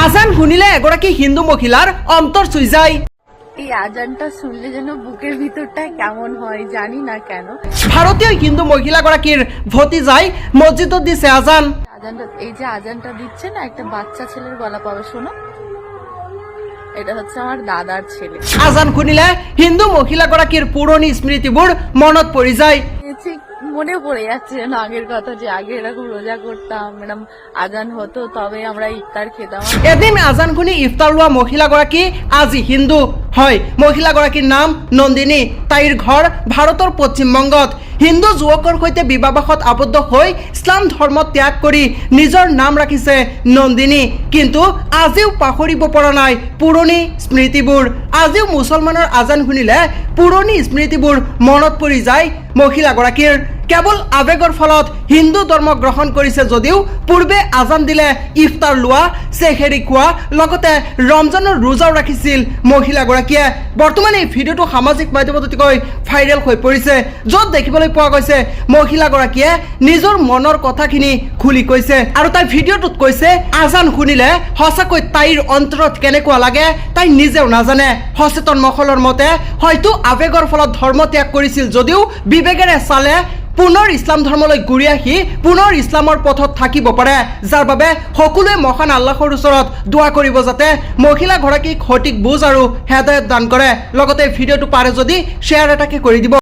আজান শুনিলে এগৰাকী হিন্দু মহিলাৰ অন্তৰ চুই যায়। এই আজানটা শুনলে যেন বুকেৰ ভিতৰটা কেমন হয় জানি না কেন। ভাৰতীয় হিন্দু মহিলাগৰাকীৰ ভতিজাই মছজিদত দিছে আজান। আজানটা এই যে আজানটা দিচ্ছে না, একটা বাচ্চা ছেলের গলা পাবে, শোনো, এটা হচ্ছে আমার দাদার ছেলে। আজান শুনিলে হিন্দু মহিলাগৰাকীৰ পুৰণি স্মৃতিবোৰ মনত পৰি যায়। ঠিক মনে পড়ে যাচ্ছে যেন আগের কথা, যে আগে এরকম রোজা করতাম, এরকম আজান হতো তবে আমরা ইফতার খেতাম। এদিন আজান শুনি ইফতাৰ লোৱা মহিলাগৰাকী আজি হিন্দু হয়। মহিলাগৰাকীৰ নাম নন্দিনী। তাইৰ ঘৰ ভাৰতৰ পশ্চিমবংগত। হিন্দু যুৱকৰ সৈতে বিবাহত আবদ্ধ হৈ ইছলাম ধৰ্ম ত্যাগ কৰি নিজৰ নাম ৰাখিছে নন্দিনী। কিন্তু আজিও পাহৰিব পৰা নাই পুৰণি স্মৃতিবোৰ। আজিও মুছলমানৰ আজান শুনিলে পুৰণি স্মৃতিবোৰ মনত পৰি যায় মহিলাগৰাকীৰ। কেৱল আৱেগৰ ফলত হিন্দু ধৰ্ম গ্ৰহণ কৰিছে যদিও পূৰ্বে আজান দিলে ইফতাৰ লোৱা, চেহেৰি খোৱা, লগতে ৰমজানৰ ৰোজাও ৰাখিছিল মহিলাগৰাকীয়ে। বৰ্তমান এই ভিডিঅ'টো সামাজিক মাধ্যমত অতিকৈ ভাইৰেল হৈ পৰিছে, য'ত দেখিবলৈ পোৱা গৈছে মহিলাগৰাকীয়ে নিজৰ মনৰ কথাখিনি খুলি কৈছে। আৰু তাই ভিডিঅ'টোত কৈছে আজান শুনিলে সঁচাকৈ তাইৰ অন্তৰত কেনেকুৱা লাগে তাই নিজেও নাজানে। সচেতন মহলৰ মতে হয়তো আৱেগৰ ফলত ধৰ্ম ত্যাগ কৰিছিল যদিও বিবেকেৰে চালে পুনৰ ইছলাম ধৰ্মলৈ ঘূৰি আহি পুনৰ ইছলামৰ পথত থাকিব পাৰে, যাৰ বাবে সকলোৱে মহান আল্লাহৰ ওচৰত দোৱা কৰিব যাতে মহিলাগৰাকীক সঠিক বুজ আৰু হেদায়ত দান কৰে। লগতে ভিডিঅ'টো পাৰে যদি শ্বেয়াৰ এটাকে কৰি দিব।